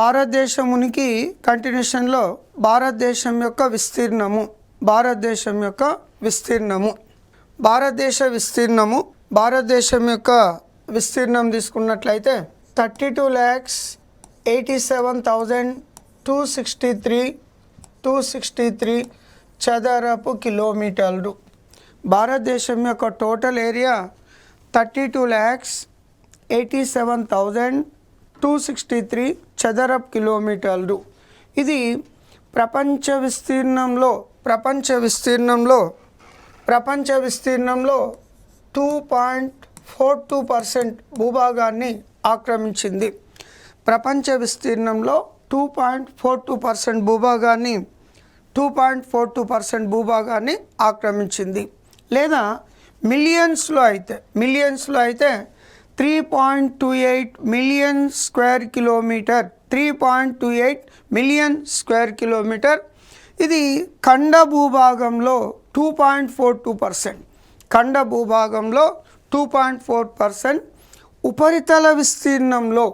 భారతదేశం ఉనికి కంటిన్యూషన్లో భారతదేశం యొక్క విస్తీర్ణము భారతదేశం యొక్క విస్తీర్ణం తీసుకున్నట్లయితే 32,87,263 చదరపు కిలోమీటర్లు. భారతదేశం యొక్క టోటల్ ఏరియా 32,87,263 చదరపు కిలోమీటర్లు. ఇది ప్రపంచ విస్తీర్ణంలో 2.42% భూభాగాన్ని ఆక్రమించింది. ప్రపంచ విస్తీర్ణంలో 2.42% భూభాగాన్ని ఆక్రమించింది. లేదా మిలియన్స్లో అయితే 3.28 million square kilometer 3.28 million square kilometer. ఇది ఖండ భూభాగంలో 2.42%, ఖండ భూభాగంలో 2.4%. ఉపరితల విస్తీర్ణంలో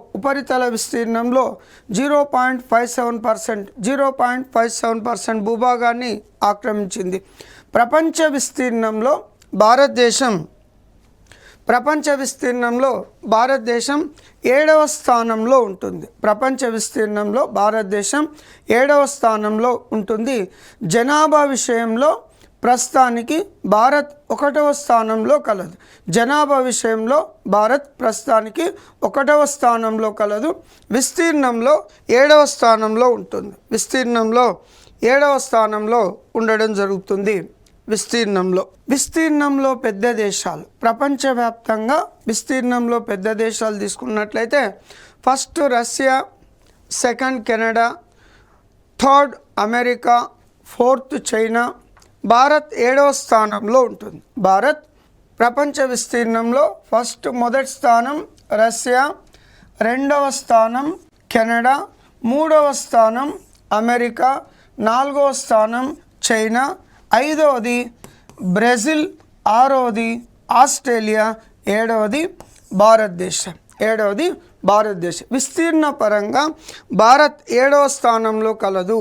0.57% భూభాగాన్ని ఆక్రమించింది. ప్రపంచ విస్తీర్ణంలో భారతదేశం 7వ స్థానంలో ఉంటుంది. ప్రపంచ విస్తీర్ణంలో భారతదేశం 7వ స్థానంలో ఉంటుంది. జనాభా విషయంలో ప్రస్తుతానికి భారత్ 1వ స్థానంలో కలదు. జనాభా విషయంలో భారత్ ప్రస్తుతానికి 1వ స్థానంలో కలదు. విస్తీర్ణంలో 7వ స్థానంలో ఉంటుంది. విస్తీర్ణంలో 7వ స్థానంలో ఉండడం జరుగుతుంది. విస్తీర్ణంలో పెద్ద దేశాలు, ప్రపంచవ్యాప్తంగా విస్తీర్ణంలో పెద్ద దేశాలు తీసుకున్నట్లయితే first Russia, second Canada, third America, fourth China. Bharat 7వ స్థానంలో ఉంటుంది. భారత్ ప్రపంచ విస్తీర్ణంలో మొదటి స్థానం రష్యా, 2వ స్థానం కెనడా, 3వ స్థానం అమెరికా, 4వ స్థానం చైనా, 5వది బ్రెజిల్, 6వది ఆస్ట్రేలియా, 7వది భారతదేశం. విస్తీర్ణ పరంగా భారత్ 7వ స్థానంలో కలదు.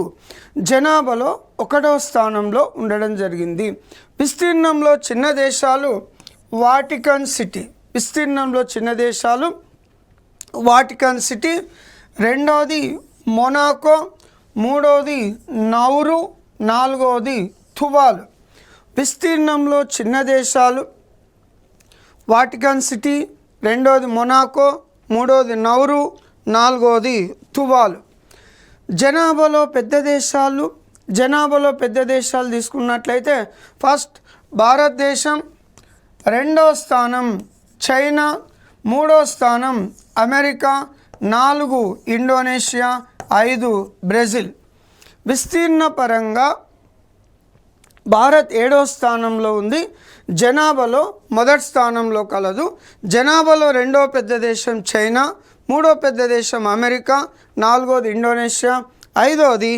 జనాభాలో 1వ స్థానంలో ఉండడం జరిగింది. విస్తీర్ణంలో చిన్న దేశాలు వాటికన్ సిటీ, 2వది మొనాకో, 3వది నౌరు, 4వది తువాలు. విస్తీర్ణంలో చిన్న దేశాలు వాటికన్ సిటీ, 2వది మొనాకో, 3వది నౌరు, 4వది తువాలు. జనాభాలో పెద్ద దేశాలు తీసుకున్నట్లయితే ఫస్ట్ భారతదేశం, 2వ స్థానం చైనా, 3వ స్థానం అమెరికా, 4 ఇండోనేషియా, 5 బ్రెజిల్. విస్తీర్ణ పరంగా భారత్ 7వ స్థానంలో ఉంది. జనాభాలో మొదటి స్థానంలో కలదు. జనాభాలో 2వ పెద్ద దేశం చైనా, 3వ పెద్ద దేశం అమెరికా, 4వది ఇండోనేషియా, 5వది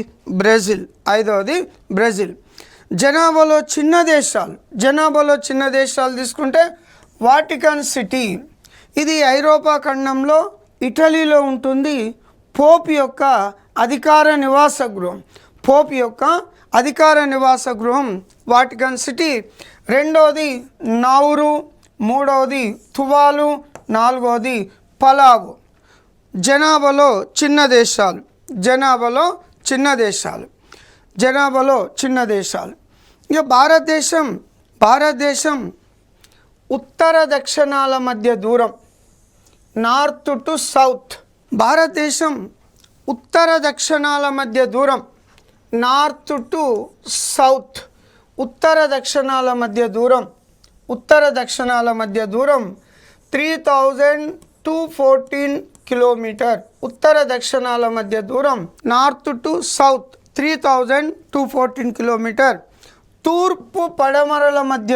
బ్రెజిల్. జనాభాలో చిన్న దేశాలు తీసుకుంటే వాటికన్ సిటీ, ఇది ఐరోపా ఖండంలో ఇటలీలో ఉంటుంది. పోప్ యొక్క అధికార నివాస గృహం వాటికన్ సిటీ. 2వది నౌరు, 3వది తువాలు, 4వది పలావు. జనాభాలో చిన్న దేశాలు. ఇక భారతదేశం ఉత్తర దక్షిణాల మధ్య దూరం, నార్త్ టు సౌత్. భారతదేశం ఉత్తర దక్షిణాల మధ్య దూరం, నార్త్ టు సౌత్. ఉత్తర దక్షిణాల మధ్య దూరం 3,214 కిలోమీటర్. ఉత్తర దక్షిణాల మధ్య దూరం నార్త్ టు సౌత్ 3,214 కిలోమీటర్. తూర్పు పడమరల మధ్య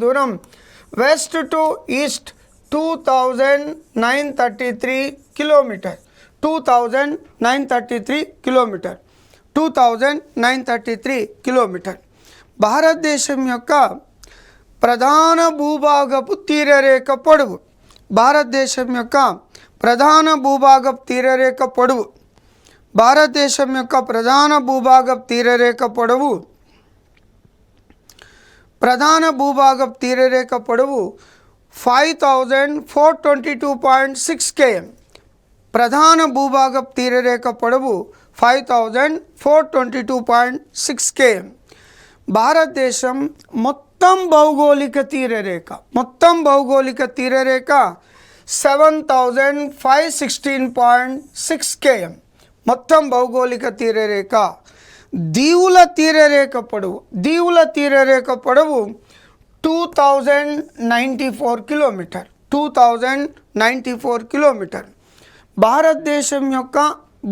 దూరం west to east 2,933 kilometer. 2,933 kilometer. భారతదేశం యొక్క ప్రధాన భూభాగపు తీరరేఖ పొడవు భారతదేశం యొక్క ప్రధాన భూభాగపు తీరరేఖ పొడవు, భారతదేశం యొక్క ప్రధాన భూభాగపు తీరరేఖ పొడవు, ప్రధాన భూభాగపు తీరరేఖ పొడవు 5422.6 km. ప్రధాన భూభాగపు తీరరేఖ పొడవు 5422.6 km. భారతదేశం మొత్తం భౌగోళిక తీరరేఖ 7516.6 km. మొత్తం భౌగోళిక తీరరేఖ. దీవుల తీరరేఖ పొడవు 2094 కిలోమీటర్ 2094 కిలోమీటర్. భారతదేశం యొక్క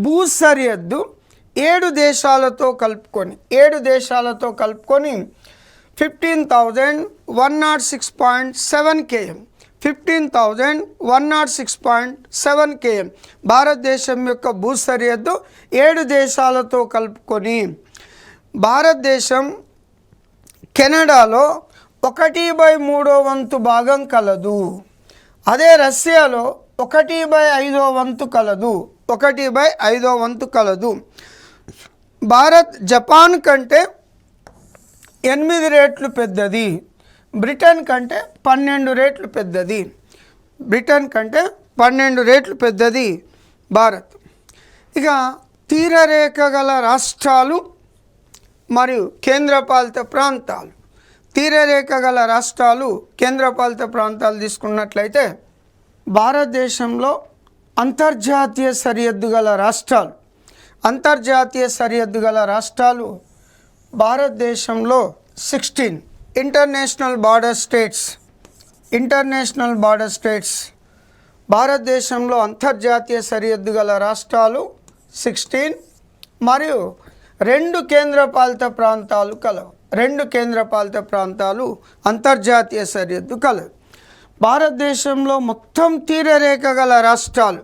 భూ సరిహద్దు 7 దేశాలతో కలుపుకొని 15,106.7 km 15,106.7 km. భారతదేశం యొక్క భూ సరిహద్దు 7 దేశాలతో కలుపుకొని. భారతదేశం కెనడాలో 1/3 వంతు భాగం కలదు. అదే రష్యాలో 1/5 వంతు కలదు. 1/5 వంతు కలదు. భారత్ జపాన్ కంటే 8 రెట్లు పెద్దది. బ్రిటన్ కంటే 12 రెట్లు పెద్దది. బ్రిటన్ కంటే 12 రెట్లు పెద్దది భారత్. ఇక తీరరేఖ గల రాష్ట్రాలు మరియు కేంద్రపాలిత ప్రాంతాలు. తీరరేఖ గల రాష్ట్రాలు, కేంద్రపాలిత ప్రాంతాలు తీసుకున్నట్లయితే భారతదేశంలో అంతర్జాతీయ సరిహద్దు గల రాష్ట్రాలు, అంతర్జాతీయ సరిహద్దు గల రాష్ట్రాలు భారతదేశంలో 16 international border states. International border states భారతదేశంలో అంతర్జాతీయ సరిహద్దు గల రాష్ట్రాలు 16 మరియు 2 కేంద్రపాలిత ప్రాంతాలు కలవు. 2 కేంద్రపాలిత ప్రాంతాలు అంతర్జాతీయ సరిహద్దు కలవు. భారతదేశంలో మొత్తం తీరరేఖ గల రాష్ట్రాలు,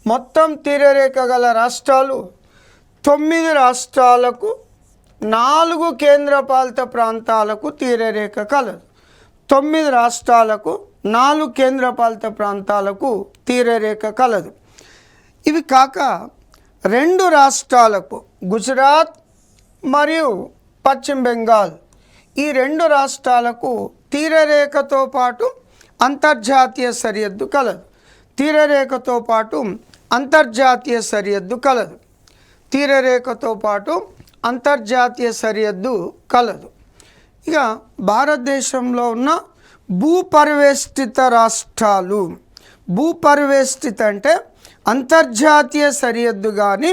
మొత్తం తీరరేఖ గల రాష్ట్రాలు 9 రాష్ట్రాలకు 4 కేంద్రపాలిత ప్రాంతాలకు తీరరేఖ కలదు. 9 రాష్ట్రాలకు 4 కేంద్రపాలిత ప్రాంతాలకు తీరరేఖ కలదు. ఇవి కాక 2 రాష్ట్రాలకు గుజరాత్ మరియు పశ్చిమ బెంగాల్, ఈ 2 రాష్ట్రాలకు తీరరేఖతో పాటు అంతర్జాతీయ సరిహద్దు కలదు. తీరరేఖతో పాటు అంతర్జాతీయ సరిహద్దు కలదు. తీరరేఖతో పాటు అంతర్జాతీయ సరిహద్దు కలదు. ఇక భారతదేశంలో ఉన్న భూపరివేష్టిత రాష్ట్రాలు. భూపరివేష్టిత అంటే అంతర్జాతీయ సరిహద్దు కానీ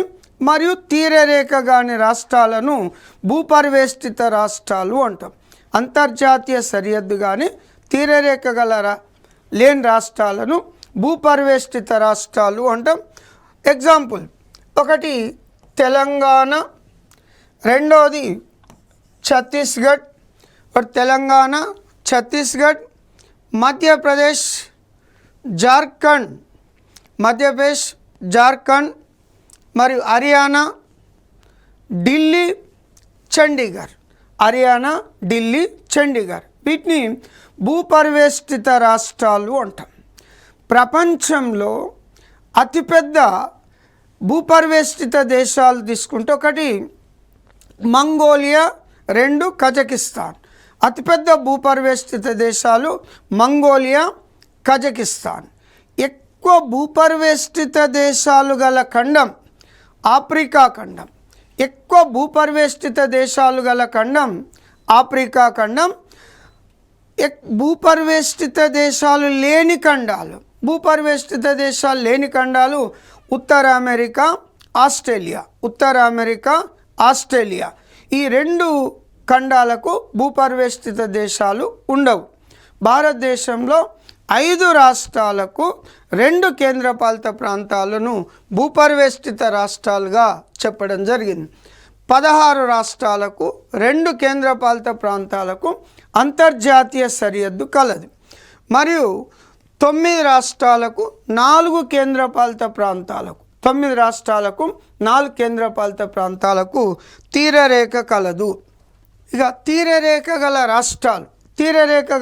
మరియు తీరరేఖ కానీ రాష్ట్రాలను భూపరివేష్టిత రాష్ట్రాలు అంటాం. అంతర్జాతీయ సరిహద్దు కానీ తీరరేఖ గల లేని రాష్ట్రాలను భూపరివేష్టిత రాష్ట్రాలు అంటాం. ఎగ్జాంపుల్, ఒకటి తెలంగాణ, రెండవది ఛత్తీస్గఢ్, తెలంగాణ, ఛత్తీస్గఢ్, మధ్యప్రదేశ్, జార్ఖండ్, మధ్యప్రదేశ్, జార్ఖండ్ మరియు హర్యానా, ఢిల్లీ, చండీగఢ్. హర్యానా, ఢిల్లీ, చండీగఢ్ వీటిని భూపరివేష్టిత రాష్ట్రాలు అంటాం. ప్రపంచంలో అతిపెద్ద భూపరివేష్టిత దేశాలు తీసుకుంటే ఒకటి మంగోలియా, 2 కజకిస్తాన్. అతిపెద్ద భూపరివేష్టిత దేశాలు మంగోలియా, కజకిస్తాన్. ఎక్కువ భూపరివేష్టిత దేశాలు గల ఖండం ఆఫ్రికా ఖండం. ఎక్కువ భూపరివేష్టిత దేశాలు గల ఖండం ఆఫ్రికా ఖండం. భూపరివేష్టిత దేశాలు లేని ఖండాలు, భూపరివేష్టిత దేశాలు లేని ఖండాలు ఉత్తర అమెరికా, ఆస్ట్రేలియా. ఉత్తర అమెరికా, ఆస్ట్రేలియా ఈ 2 ఖండాలకు భూపరివేష్టిత దేశాలు ఉండవు. భారతదేశంలో 5 రాష్ట్రాలకు 2 కేంద్రపాలిత ప్రాంతాలను భూపరివేష్టిత రాష్ట్రాలుగా చెప్పడం జరిగింది. 16 రాష్ట్రాలకు 2 కేంద్రపాలిత ప్రాంతాలకు అంతర్జాతీయ సరిహద్దు కలదు. మరియు 9 రాష్ట్రాలకు 4 కేంద్రపాలిత ప్రాంతాలకు 9 రాష్ట్రాలకు 4 కేంద్రపాలిత ప్రాంతాలకు తీరరేఖ కలదు. ఇక తీరరేఖ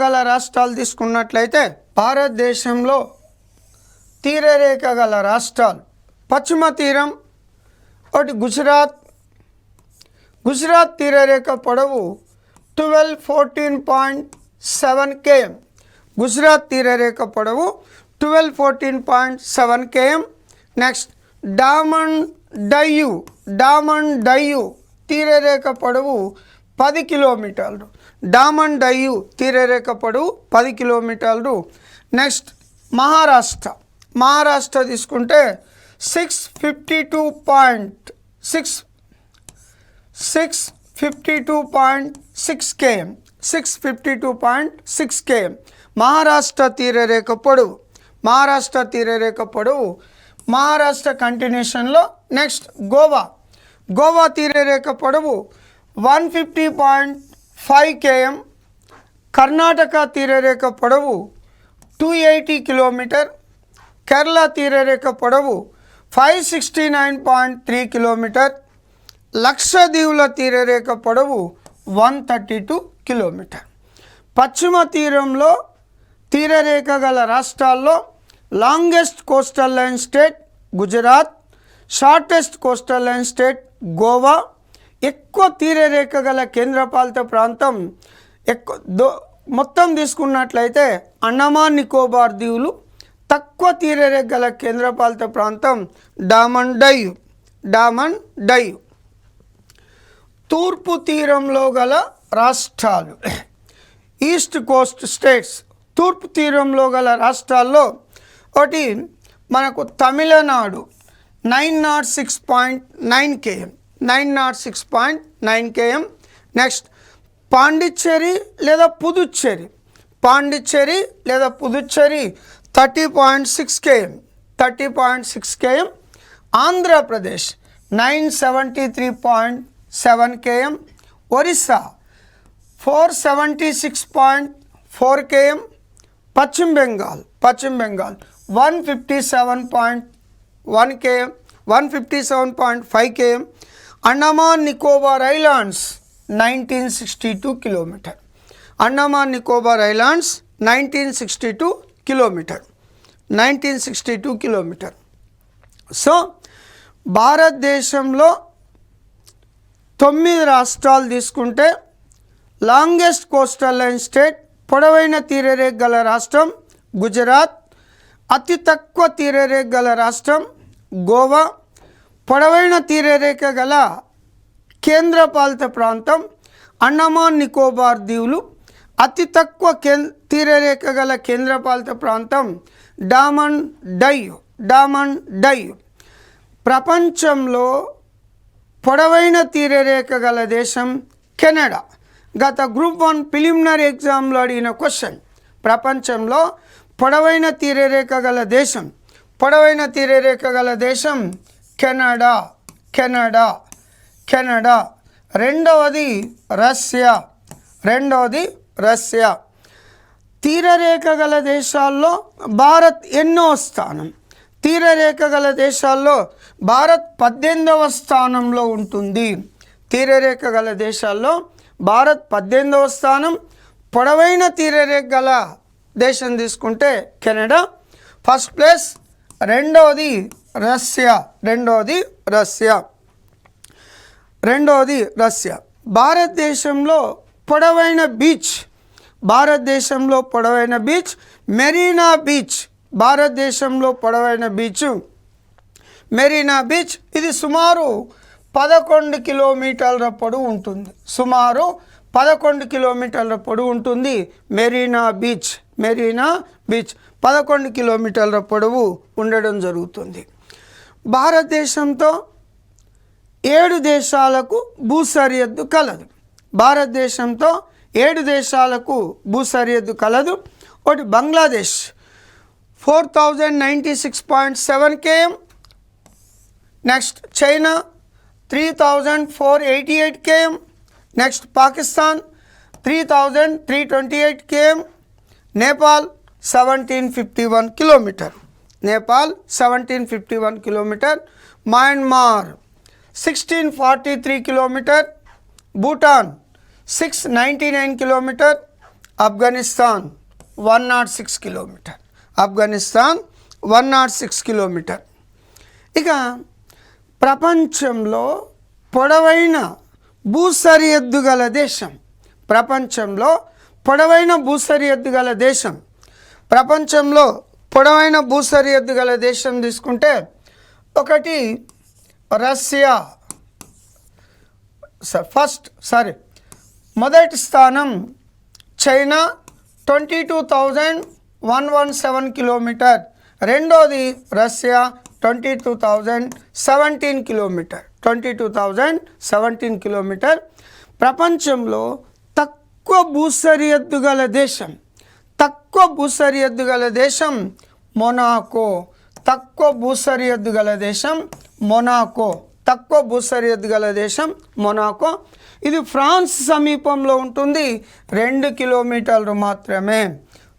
గల రాష్ట్రాలు తీసుకున్నట్లయితే భారతదేశంలో తీరరేఖ గల రాష్ట్రాలు పశ్చిమ తీరం ఒకటి గుజరాత్ తీరరేఖ పొడవు 1214.7 km. గుజరాత్ తీరరేఖ పొడవు 1214.7 km. నెక్స్ట్ డామన్ డయ్యు తీరరేఖ పొడవు 10 కిలోమీటర్లు. డామన్ డయ్యు తీరరేఖ పొడవు 10 కిలోమీటర్లు. నెక్స్ట్ మహారాష్ట్ర తీసుకుంటే 652.6 km. 652.6 km మహారాష్ట్ర తీరరేఖ పొడవు. మహారాష్ట్ర కంటిన్యూషన్లో నెక్స్ట్ గోవా తీరరేఖ పొడవు 150.5 km. కర్ణాటక తీరరేఖ పొడవు 280 కిలోమీటర్. కేరళ తీరరేఖ పొడవు 569.3 కిలోమీటర్. లక్షద్వీపుల తీరరేఖ పొడవు 132 కిలోమీటర్. పశ్చిమ తీరంలో తీరరేఖ గల రాష్ట్రాల్లో longest coastal line state Gujarat, shortest coastal line state Goa. ఎక్కువ తీరరేఖ గల కేంద్రపాలిత ప్రాంతం మొత్తం తీసుకున్నట్లయితే అండమాన్ నికోబార్ దీవులు. తక్కువ తీరరేఖ గల కేంద్రపాలిత ప్రాంతం డామన్ డయ్యు. తూర్పు తీరంలో గల రాష్ట్రాలు ఈస్ట్ కోస్ట్ స్టేట్స్. తూర్పు తీరంలో గల రాష్ట్రాల్లో ఒకటి మనకు Tamil Nadu 906.9 km. 906.9 km. Next Pondicherry లేదా Puducherry 30.6 km. 30.6 km. Andhra Pradesh 973.7 km. Orissa 476.4 km. పశ్చిమ Bengal 157.1 km. 157.5 km. Andaman Nicobar islands 1962 kilometer. Andaman Nicobar islands 1962 kilometer. So భారతదేశంలో 9 రాష్ట్రాలు తీసుకుంటే లాంగెస్ట్ కోస్టల్ లైన్ స్టేట్ పొడవైన తీరరేఖ గల రాష్ట్రం గుజరాత్. అతి తక్కువ తీరరేఖ గల రాష్ట్రం గోవా. పొడవైన తీరరేఖ గల కేంద్రపాలిత ప్రాంతం అండమాన్ నికోబార్ దీవులు. అతి తక్కువ తీరరేఖ గల కేంద్రపాలిత ప్రాంతం డామన్ డయ్యు. ప్రపంచంలో పొడవైన తీరరేఖ గల దేశం కెనడా. గత గ్రూప్ 1 ప్రిలిమినరీ ఎగ్జామ్లో అడిగిన క్వశ్చన్. ప్రపంచంలో పొడవైన తీరరేఖ గల దేశం కెనడా. రెండవది రష్యా. తీరరేఖ గల దేశాల్లో భారత్ ఎన్నో స్థానం? తీరరేఖ గల దేశాల్లో భారత్ 18వ స్థానంలో ఉంటుంది. తీరరేఖ గల దేశాల్లో భారత్ 18వ స్థానం. పొడవైన తీరరేఖ గల దేశం తీసుకుంటే కెనడా ఫస్ట్ ప్లేస్. రెండవది రష్యా. భారతదేశంలో పొడవైన బీచ్ మెరీనా బీచ్. భారతదేశంలో పొడవైన బీచ్ మెరీనా బీచ్. ఇది సుమారు 11 కిలోమీటర్ల పొడవు ఉంటుంది. 11 కిలోమీటర్ల పొడవు ఉండడం జరుగుతుంది. భారతదేశంతో 7 దేశాలకు భూసరిహద్దు కలదు. ఒకటి Bangladesh 4096.7 km. Next China 3488 km. Next Pakistan 3328 km. Nepal 1751 kilometer. Myanmar 1643 kilometer. Bhutan 699 kilometer. Afghanistan 106 106 kilometer. ఇక ప్రపంచంలో పొడవైన భూసరిహద్దు గల దేశం, ప్రపంచంలో పొడవైన భూసరిహద్దు గల దేశం, ప్రపంచంలో పొడవైన భూసరిహద్దు గల దేశం తీసుకుంటే ఒకటి రష్యా, మొదటి స్థానం చైనా 22,117 కిలోమీటర్, రెండోది రష్యా 22,017 కిలోమీటర్, 22,017 కిలోమీటర్. ప్రపంచంలో తక్కువ భూసరిహద్దు గల దేశం, తక్కువ భూసరిహద్దు గల దేశం మొనాకో, తక్కువ భూసరిహద్దు గల దేశం మొనాకో, తక్కువ భూసరిహద్దు గల దేశం మొనాకో. ఇది ఫ్రాన్స్ సమీపంలో ఉంటుంది, 2 కిలోమీటర్లు మాత్రమే.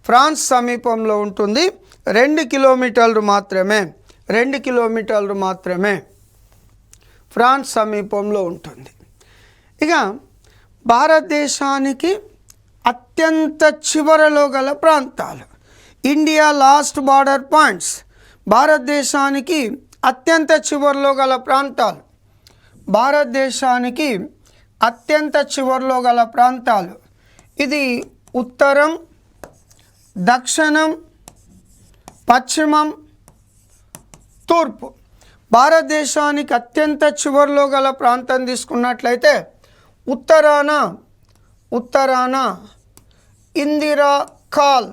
ఫ్రాన్స్ సమీపంలో ఉంటుంది, 2 కిలోమీటర్లు మాత్రమే, 2 కిలోమీటర్లు మాత్రమే ఫ్రాన్స్ సమీపంలో ఉంటుంది. ఇక భారతదేశానికి అత్యంత చివరలో గల ప్రాంతాలు, ఇండియా లాస్ట్ బార్డర్ పాయింట్స్, భారతదేశానికి అత్యంత చివరిలో గల ప్రాంతాలు, భారతదేశానికి అత్యంత చివరిలో గల ప్రాంతాలు. ఇది ఉత్తరం, దక్షిణం, పశ్చిమం, తూర్పు. భారతదేశానికి అత్యంత చివరిలో గల ప్రాంతం తీసుకున్నట్లయితే ఉత్తరాన ఇందిరా కాల్,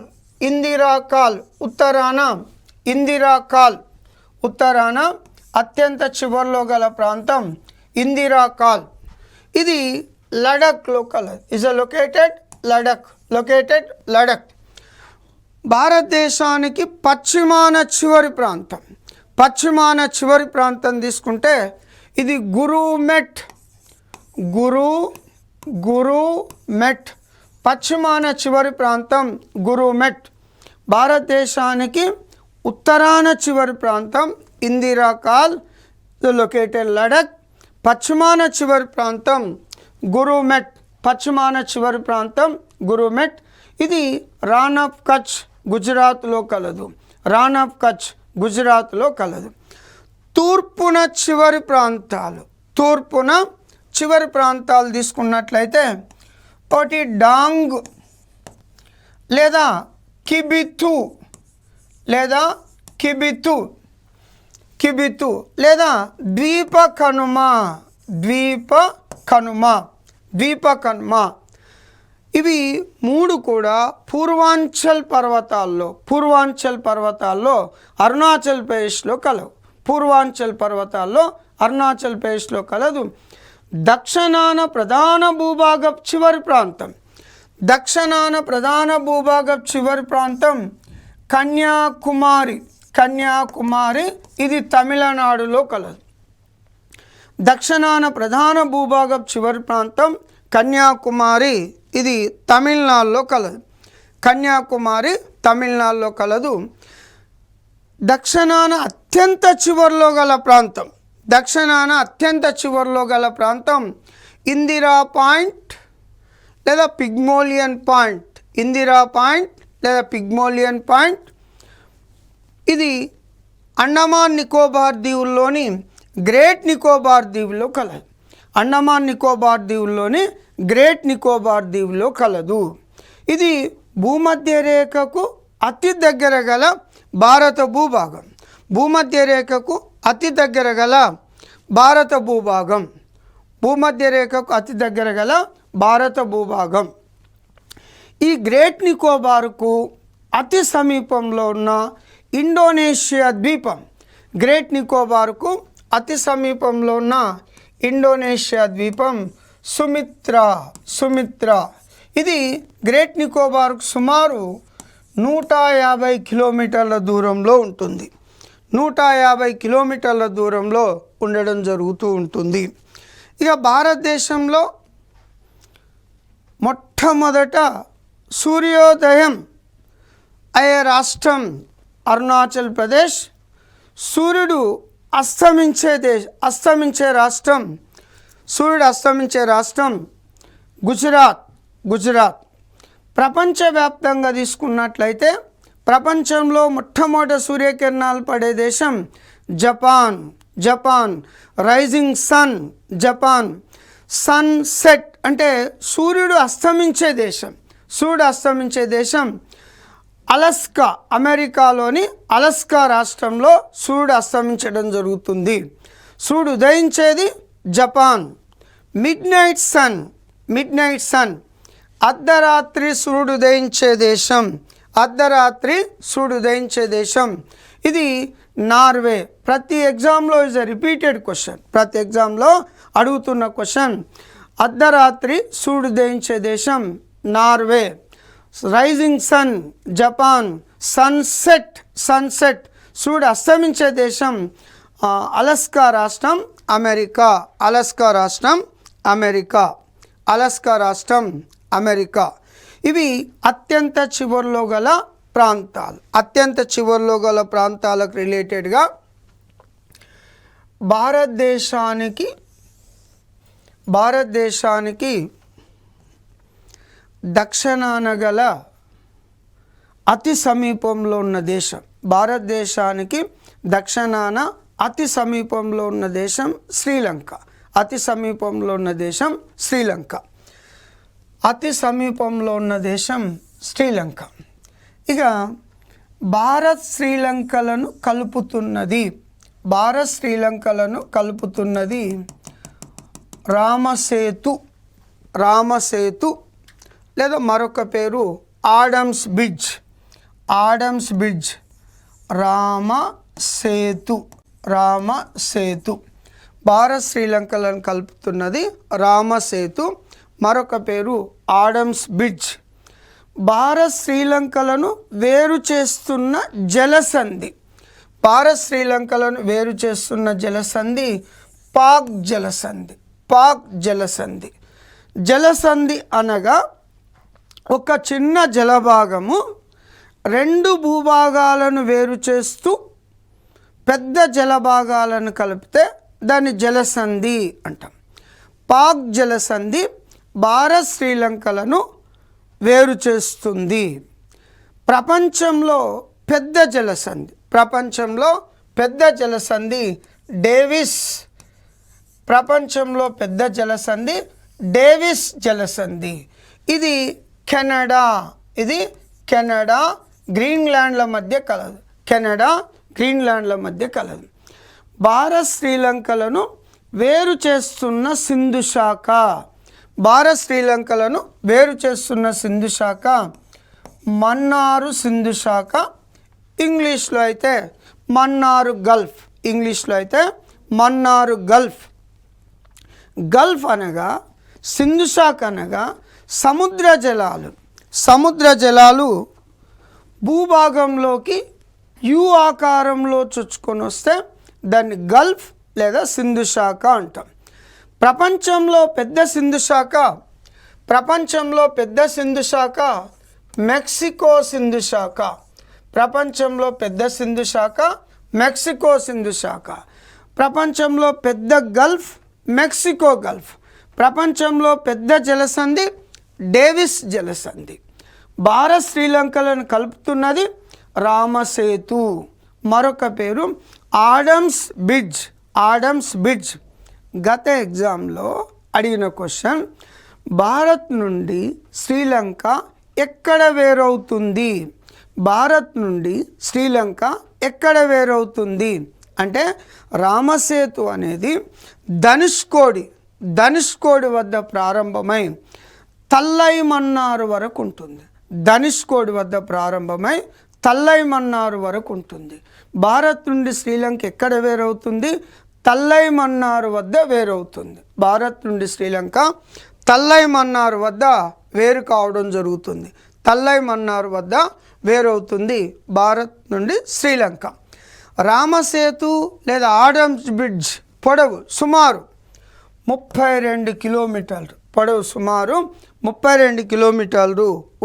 ఉత్తరాన అత్యంత చివరిలో గల ప్రాంతం ఇందిరా కాల్. ఇది లడఖ్లో కలదు, లొకేటెడ్ లడఖ్. భారతదేశానికి పశ్చిమాన చివరి ప్రాంతం తీసుకుంటే ఇది గురుమెట్, పశ్చిమాన చివరి ప్రాంతం గురుమెట్. భారతదేశానికి ఉత్తరాన చివరి ప్రాంతం ఇందిరా కాల్, లొకేటెడ్ లడఖ్. పశ్చిమాన చివరి ప్రాంతం గురుమెట్, పశ్చిమాన చివరి ప్రాంతం గురుమెట్. ఇది రాన్ ఆఫ్ కచ్ గుజరాత్లో కలదు, తూర్పున చివరి ప్రాంతాలు తీసుకున్నట్లయితే ఒకటి డాంగ్ లేదా కిబితు లేదా ద్వీప కనుమ. ఇవి మూడు కూడా పూర్వాంచల్ పర్వతాల్లో అరుణాచల్ ప్రదేశ్లో కలదు. దక్షిణాన ప్రధాన భూభాగపు చివరి ప్రాంతం కన్యాకుమారి, ఇది తమిళనాడులో కలదు. దక్షిణాన ప్రధాన భూభాగపు చివరి ప్రాంతం కన్యాకుమారి, ఇది తమిళనాడులో కలదు. దక్షిణాన అత్యంత చివరిలో గల ప్రాంతం ఇందిరా పాయింట్ లేదా పిగ్మోలియన్ పాయింట్. ఇది అండమాన్ నికోబార్ దీవుల్లోని గ్రేట్ నికోబార్ దీవుల్లో కలదు. ఇది భూమధ్య రేఖకు అతి దగ్గర గల భారత భూభాగం. ఈ గ్రేట్ నికోబార్కు అతి సమీపంలో ఉన్న ఇండోనేషియా ద్వీపం సుమిత్రా. ఇది గ్రేట్ నికోబార్కు సుమారు 150 కిలోమీటర్ల దూరంలో ఉంటుంది, 150 కిలోమీటర్ల దూరంలో ఉండడం జరుగుతూ ఉంటుంది. ఇక భారతదేశంలో మొట్టమొదట సూర్యోదయం అయ్యే రాష్ట్రం అరుణాచల్ ప్రదేశ్, సూర్యుడు అస్తమించే రాష్ట్రం గుజరాత్. ప్రపంచవ్యాప్తంగా తీసుకున్నట్లయితే ప్రపంచంలో మొట్టమొదటి సూర్యకిరణాలు పడే దేశం Japan. Rising sun Japan. Sunset అంటే సూర్యుడు అస్తమించే దేశం అలస్కా, అమెరికాలోని అలస్కా రాష్ట్రంలో సూర్యుడు అస్తమించడం జరుగుతుంది. సూర్యుడు ఉదయించేది జపాన్. మిడ్ నైట్ సన్ అర్ధరాత్రి సూర్యుడు ఉదయించే దేశం ఇది నార్వే. ప్రతి ఎగ్జామ్లో ఇస్ ఎ రిపీటెడ్ క్వశ్చన్, ప్రతి ఎగ్జామ్లో అడుగుతున్న క్వశ్చన్. అర్ధరాత్రి సూర్యుడు ఉదయించే దేశం Norway. Rising sun Japan. Sunset సూర్యుడు అస్తమించే దేశం అలస్కా రాష్ట్రం అమెరికా. ఇవి అత్యంత చివరిలో గల ప్రాంతాలకు రిలేటెడ్గా భారతదేశానికి దక్షిణాన గల అతి సమీపంలో ఉన్న దేశం, భారతదేశానికి దక్షిణాన అతి సమీపంలో ఉన్న దేశం శ్రీలంక. అతి సమీపంలో ఉన్న దేశం శ్రీలంక. ఇక భారత్ శ్రీలంకలను కలుపుతున్నది రామసేతు లేదా మరొక పేరు ఆడమ్స్ బ్రిడ్జ్. రామసేతు భారత్ శ్రీలంకలను కలుపుతున్నది రామసేతు, మరొక పేరు ఆడమ్స్ బ్రిడ్జ్. భారత్ శ్రీలంకలను వేరు చేస్తున్న జలసంధి పాక్ జలసంధి అనగా ఒక చిన్న జలభాగము రెండు భూభాగాలను వేరు చేస్తూ పెద్ద జలభాగాలను కలిపితే దాన్ని జలసంధి అంటాం. పాక్ జలసంధి భారత్ శ్రీలంకలను వేరు చేస్తుంది. ప్రపంచంలో పెద్ద జలసంధి డేవిస్ జలసంధి. ఇది కెనడా గ్రీన్లాండ్ల మధ్య కలదు. భారత్ శ్రీలంకలను వేరు చేస్తున్న సింధు శాఖ మన్నారు సింధు శాఖ, ఇంగ్లీష్లో అయితే మన్నారు గల్ఫ్. గల్ఫ్ అనగా సింధు శాఖ అనగా సముద్ర జలాలు భూభాగంలోకి యు ఆకారంలో చొచ్చుకొని వస్తే దాన్ని గల్ఫ్ లేదా సింధు శాఖ అంటాం. ప్రపంచంలో పెద్ద సింధు శాఖ మెక్సికో సింధు శాఖ. ప్రపంచంలో పెద్ద గల్ఫ్ మెక్సికో గల్ఫ్. ప్రపంచంలో పెద్ద జలసంధి డేవిస్ జలసంధి. భారత్ శ్రీలంకలను కలుపుతున్నది రామసేతు, మరొక పేరు ఆడమ్స్ బ్రిడ్జ్. గత ఎగ్జామ్లో అడిగిన క్వశ్చన్, భారత్ నుండి శ్రీలంక ఎక్కడ వేరవుతుంది అంటే రామసేతు అనేది ధనుష్కోడి వద్ద ప్రారంభమై తల్లైమన్నార్ వరకు ఉంటుంది. భారత్ నుండి శ్రీలంక ఎక్కడ వేరవుతుంది? తల్లైమన్నార్ వద్ద వేరవుతుంది. భారత్ నుండి శ్రీలంక తల్లైమన్నార్ వద్ద వేరు కావడం జరుగుతుంది. తల్లైమన్నార్ వద్ద వేరవుతుంది భారత్ నుండి శ్రీలంక. రామసేతు లేదా ఆడమ్స్ బ్రిడ్జ్ పొడవు సుమారు 32 కిలోమీటర్లు.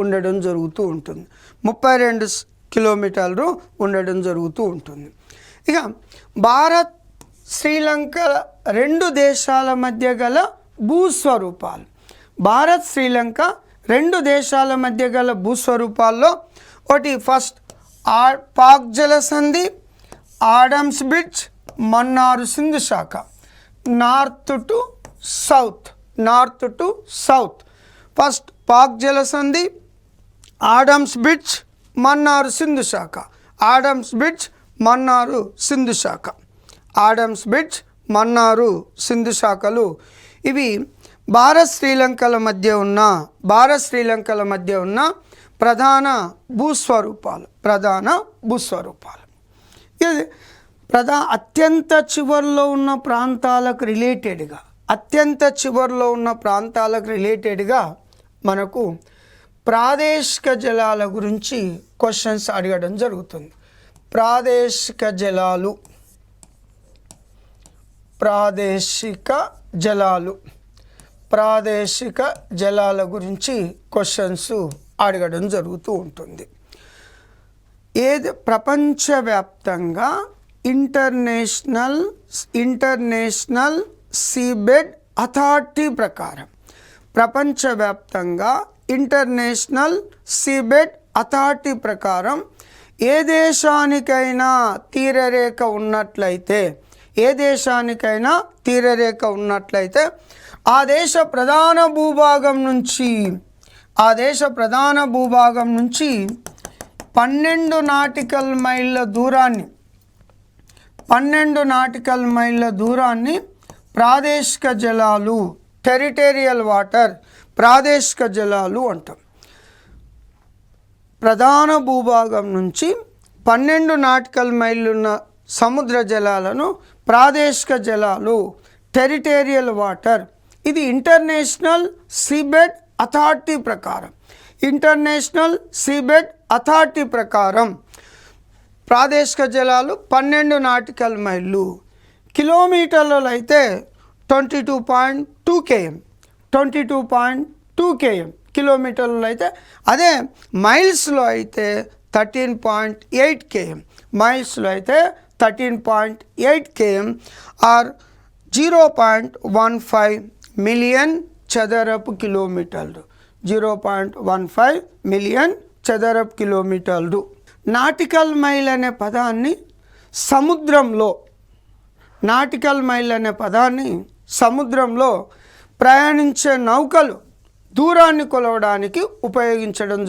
ఉండడం జరుగుతూ ఉంటుంది. ఇక భారత్ శ్రీలంక రెండు దేశాల మధ్య గల భూస్వరూపాలు. భూస్వరూపాల్లో ఒకటి ఫస్ట్ పాక్ జలసంధి, ఆడమ్స్ బ్రిడ్జ్, మన్నార్ సింధు శాఖ. North to south. First Palk జలసంధి, ఆడమ్స్ బ్రిడ్జ్, మన్నార్ సింధు శాఖ. ఆడమ్స్ బ్రిడ్జ్, మన్నారు సింధు శాఖ. ఆడమ్స్ బ్రిడ్జ్, మన్నారు సింధు శాఖలు ఇవి భారత్ శ్రీలంకల మధ్య ఉన్న ప్రధాన భూస్వరూపాలు. ఇది అత్యంత చివరిలో ఉన్న ప్రాంతాలకు రిలేటెడ్గా మనకు ప్రాదేశిక జలాల గురించి క్వశ్చన్స్ అడగడం జరుగుతుంది. ప్రాదేశిక జలాల గురించి క్వశ్చన్స్ అడగడం జరుగుతూ ఉంటుంది. ఏది ప్రపంచవ్యాప్తంగా ఇంటర్నేషనల్ సీబెడ్ అథారిటీ ప్రకారం ఇంటర్నేషనల్ సీబెడ్ అథారిటీ ప్రకారం ఏ దేశానికైనా తీరరేఖ ఉన్నట్లయితే ఆ దేశ ప్రధాన భూభాగం నుంచి 12 నాటికల్ మైళ్ళ దూరాన్ని ప్రాదేశిక జలాలు, టెరిటోరియల్ వాటర్, ప్రాదేశిక జలాలు అంటాం. ప్రధాన భూభాగం నుంచి 12 నాటికల్ మైళ్ళున్న సముద్ర జలాలను ప్రాదేశిక జలాలు, టెరిటోరియల్ వాటర్. ఇది ఇంటర్నేషనల్ సీబెడ్ అథారిటీ ప్రకారం ప్రాదేశిక జలాలు 12 నాటికల్ మైళ్ళు. కిలోమీటర్లలో అయితే 22.2 km కిలోమీటర్లలో అయితే, అదే మైల్స్లో అయితే 13.8 km ఆర్ 0.15 మిలియన్ చదరపు కిలోమీటర్లు. 0.15 మిలియన్ చదరపు కిలోమీటర్లు. నాటికల్ మైల్ అనే పదాన్ని సముద్రంలో ప్రయాణించే నౌకలు దూరాన్ని కొలవడానికి ఉపయోగించడం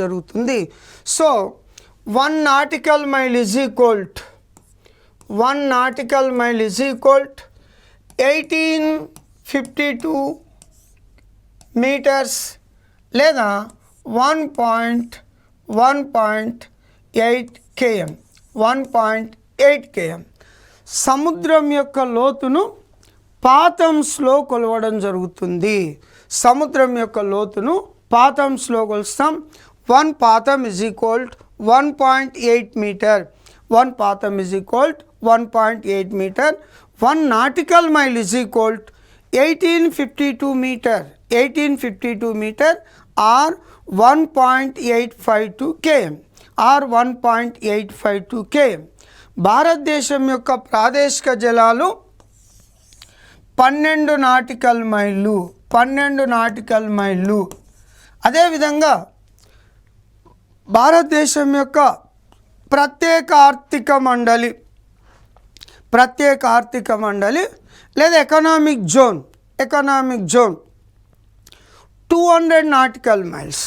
జరుగుతుంది. So 1 nautical mile is equal to 1852 meters లేదా 1.8 km. సముద్రం యొక్క లోతును పాతంస్లో కొలవడం జరుగుతుంది. కొలుస్తాం. 1 పాతం is equal to 1.8 meter. 1 పాతం is equal to 1.8 meter. 1 nautical mile is equal to 1852 meter or 1.852 km. భారతదేశం యొక్క ప్రాదేశిక జలాలు 12 నాటికల్ మైళ్ళు. అదేవిధంగా భారతదేశం యొక్క ప్రత్యేక ఆర్థిక మండలి లేదా ఎకనామిక్ జోన్ 200 నాటికల్ మైల్స్.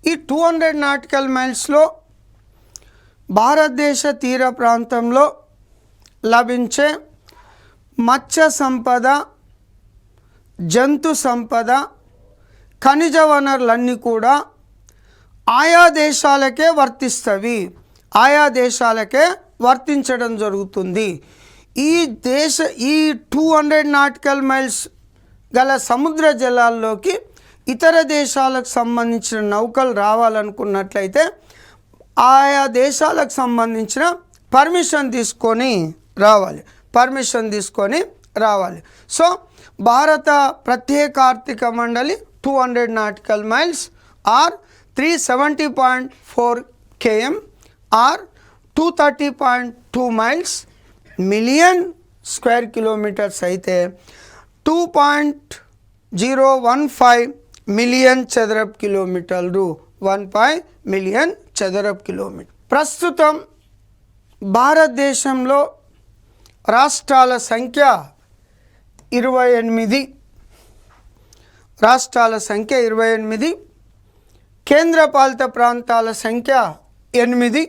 ఈ 200 నాటికల్ మైల్స్లో భారతదేశ తీర ప్రాంతంలో లభించే మత్స్య సంపద, జంతు సంపద, ఖనిజ వనరులన్నీ కూడా ఆయా దేశాలకే వర్తించడం జరుగుతుంది. ఈ 200 నాటికల్ మైల్స్ గల సముద్ర జలాల్లోకి ఇతర దేశాలకు సంబంధించిన నౌకలు రావాలనుకున్నట్లయితే ఆయా దేశాలకు సంబంధించిన పర్మిషన్ తీసుకొని రావాలి. సో భారత ప్రత్యేక ఆర్థిక మండలి 200 nautical miles or 370.4 km or 230.2 miles million square kilometers అయితే 2.015 మిలియన్ చదరపు కిలోమీటర్లు. 1.5 మిలియన్ చదరపు కిలోమీటర్. ప్రస్తుతం భారతదేశంలో రాష్ట్రాల సంఖ్య 28. రాష్ట్రాల సంఖ్య 28, కేంద్రపాలిత ప్రాంతాల సంఖ్య 8.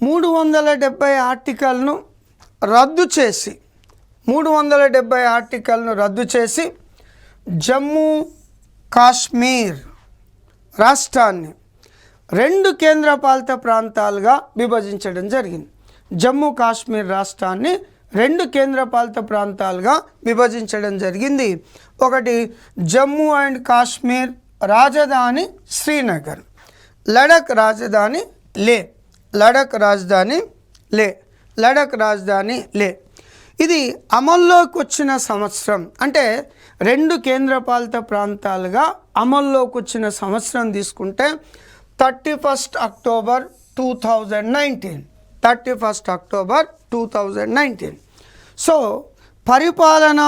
370 ఆర్టికల్ను రద్దు చేసి జమ్మూ కాశ్మీర్ రాష్ట్రాన్ని 2 కేంద్రపాలిత ప్రాంతాలుగా విభజించడం జరిగింది. జమ్మూ కాశ్మీర్ రాష్ట్రాన్ని 2 కేంద్రపాలిత ప్రాంతాలుగా విభజించడం జరిగింది. ఒకటి జమ్మూ అండ్ కాశ్మీర్, రాజధాని శ్రీనగర్. లడఖ్ రాజధాని లే. ఇది అమల్లోకి వచ్చిన సంవత్సరం, అంటే 2 కేంద్రపాలిత ప్రాంతాలుగా అమల్లోకి వచ్చిన సంవత్సరం తీసుకుంటే 31 అక్టోబర్ 2019. సో పరిపాలనా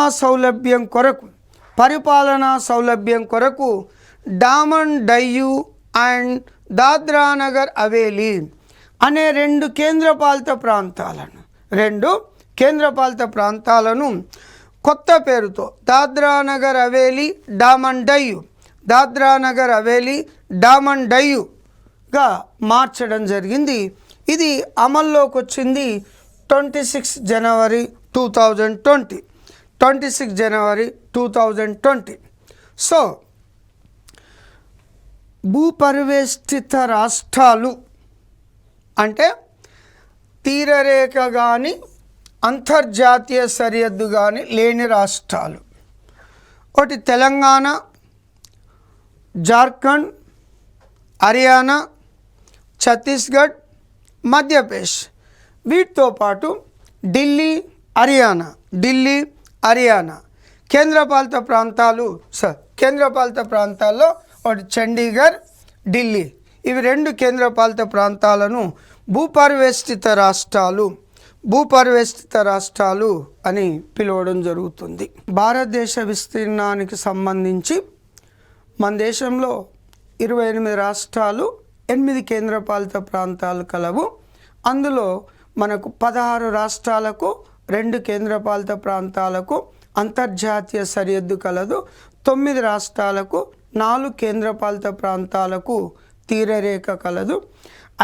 సౌలభ్యం కొరకు డామన్ డయ్యూ అండ్ దాద్రా నగర్ హవేలీ అనే 2 కేంద్రపాలిత ప్రాంతాలను కొత్త పేరుతో దాద్రా నగర్ హవేలీ డామన్ డయ్యూగా మార్చడం జరిగింది. ఇది అమల్లోకి వచ్చింది 26 జనవరి 2020. సో భూపరివేష్టిత రాష్ట్రాలు అంటే తీరరేఖ కానీ అంతర్జాతీయ సరిహద్దు కానీ లేని రాష్ట్రాలు. ఒకటి తెలంగాణ, జార్ఖండ్, హర్యానా, ఛత్తీస్గఢ్, మధ్యప్రదేశ్. వీటితో పాటు ఢిల్లీ, హర్యానా. కేంద్రపాలిత ప్రాంతాల్లో ఒకటి చండీగఢ్, ఢిల్లీ. ఇవి 2 కేంద్రపాలిత ప్రాంతాలను భూపరివేష్టిత రాష్ట్రాలు అని పిలవడం జరుగుతుంది. భారతదేశ విస్తీర్ణానికి సంబంధించి మన దేశంలో 28 రాష్ట్రాలు, 8 కేంద్రపాలిత ప్రాంతాలు కలవు. అందులో మనకు 16 రాష్ట్రాలకు, 2 కేంద్రపాలిత ప్రాంతాలకు అంతర్జాతీయ సరిహద్దు కలదు. 9 రాష్ట్రాలకు, 4 కేంద్రపాలిత ప్రాంతాలకు తీరరేఖ కలదు.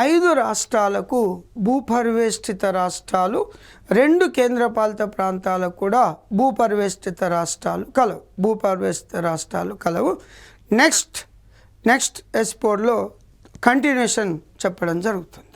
5 రాష్ట్రాలకు భూపరివేష్టిత రాష్ట్రాలు, 2 కేంద్రపాలిత ప్రాంతాలకు కూడా భూపరివేష్టిత రాష్ట్రాలు కలవు. నెక్స్ట్ ఎపిసోడ్లో కంటిన్యూషన్ చెప్పడం జరుగుతుంది.